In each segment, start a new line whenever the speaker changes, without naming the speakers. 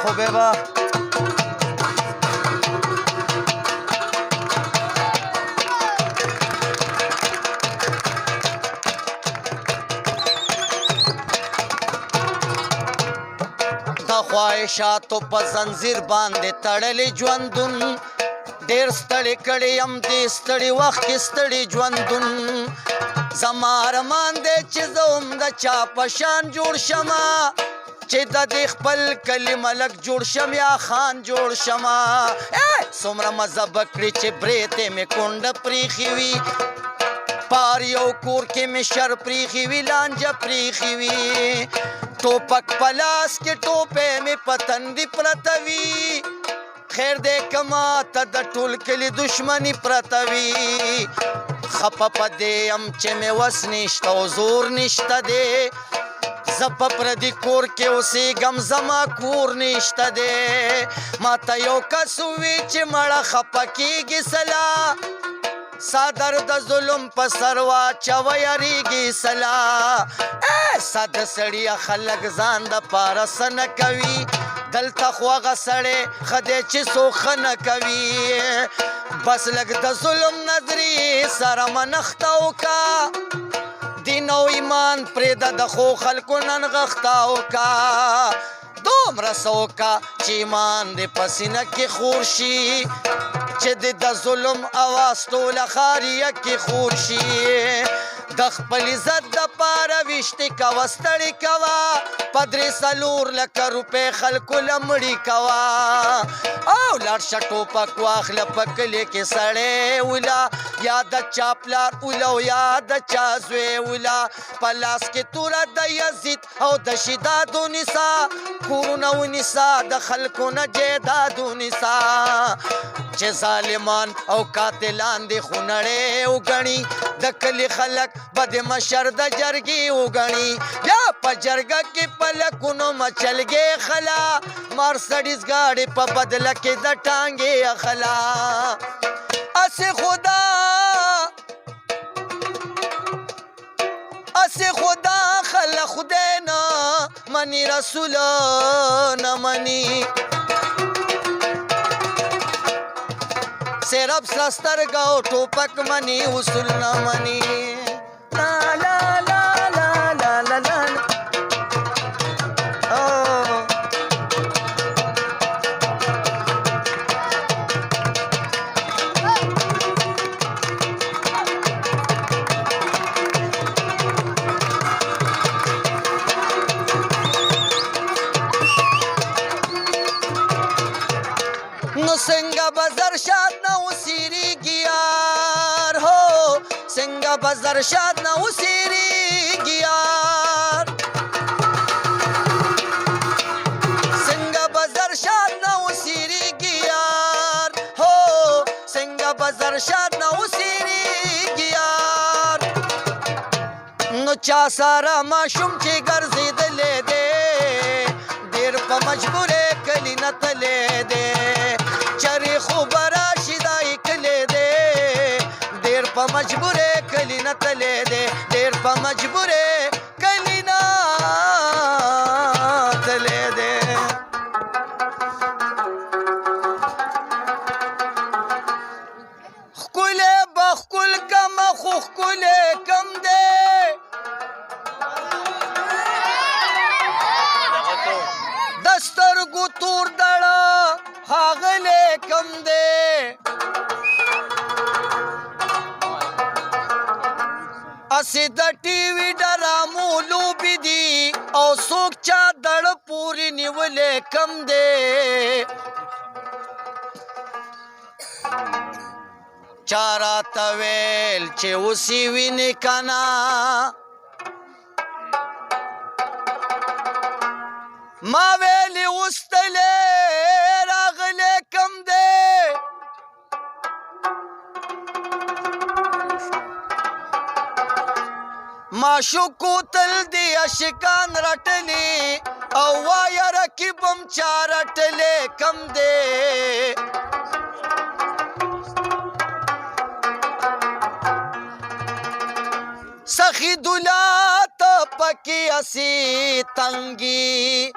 خوبه با د خواهشاتو په زنځیر باندې تړلې ژوندون ډېر ستړی کړی یم دې ستړي وخت کې ستړي ژوندون زما ارمان دی چې زه هم د چا په شان جوړ شمه چې د دې خپل کلي ملک جوړ شم یا خان جوړ شمه څومره مزه به کړي چې برېتې مې کونډه پریښې وي پار یو کور کې مې شر پریښې وي لانجه پریښې وي ټوپک په لاس کې ټوپې مې په تندي پرته وي خیر دې که ماته د ټول کلي دشمني پرته وي خفه په دې یم چې مې وس نشته او زور نشته دی زه په پردي کور کې اوسېږم زما کور نشته دی ماته یو کس ووي چې مړه خفه کېږي سلا صدر د ظلم په سر واچوه یریږي سلا ساده سړیه خلک ځان دپاره څه نه کوي دلته خو هغه سړی ښه دی چې څوک ښه نه کوي بس لږ د ظلم نظرې سره منښته وکړه دین او ایمان پرېږده د ښو خلکو ننغښته وکړه دومره څه وکړه چې ایمان دې په سینه کې خور شي چې د ظلم اواز ټوله ښاریه کې خور شي د خپل عزت دپاره ویشتې کوه ستړې کوه په درې څلور لکه روپۍ خلکو له مړي کوه او لاړ شه ټوپک واخله په کلي کې سړی وله یا د چا پلار وله او یا د چا زوی وله په لاس کې توره د یزید او د شدادو نیسه کورونه ونیسه د خلکو نه جیداد ونیسه چې ظالمان او قاتلان دې خونړې وګڼي د کلي خلک به د مشر د جرګې وګڼي یا په جرګه کې په لکونو مچلګې خلا مرسډیز ګاډې په بدله کې د ټانګې اخلا اسې خدا خله خدای نه مني رسول نه مني صرف سسترګه او ټوپک مني اصول نه مني لا لا لا لا لا لا لا نو څنګه به زرشاد نه اوسېږي یار هو څنګه به زرشاد نه اوسېږي یار څنګه به زرشاد نه اوسېږي یار هو څنګه به زرشاد نه اوسېږي یار نو چا سره ماشوم چې ګرځېدلی دی ډېر په مجبورې کلي نه تللی دی چرې خو به راشي دا یې کلی دی ډېر په مجبورې کلي نه تللی دی ډېر په مجبورې کلي نه تللی دی ښکلی به ښکل کمه خو ښکلی کم دی د سترګو تور دړه ښاغلی کم دی اسې د ټي وي ډرامو لوبې دي او څوک چا دړه پورې نیولی کم دی چا راته ویل چې اوس یې وینې که نه ما ویلې اوس تللی راغلی کم دی معشوقو تل دی عاشقان رټلی او وایه رقیب هم چا رټلی کم دی سخی دولات پکی اسی تنگی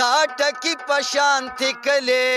دا ټکی په شانتې کلي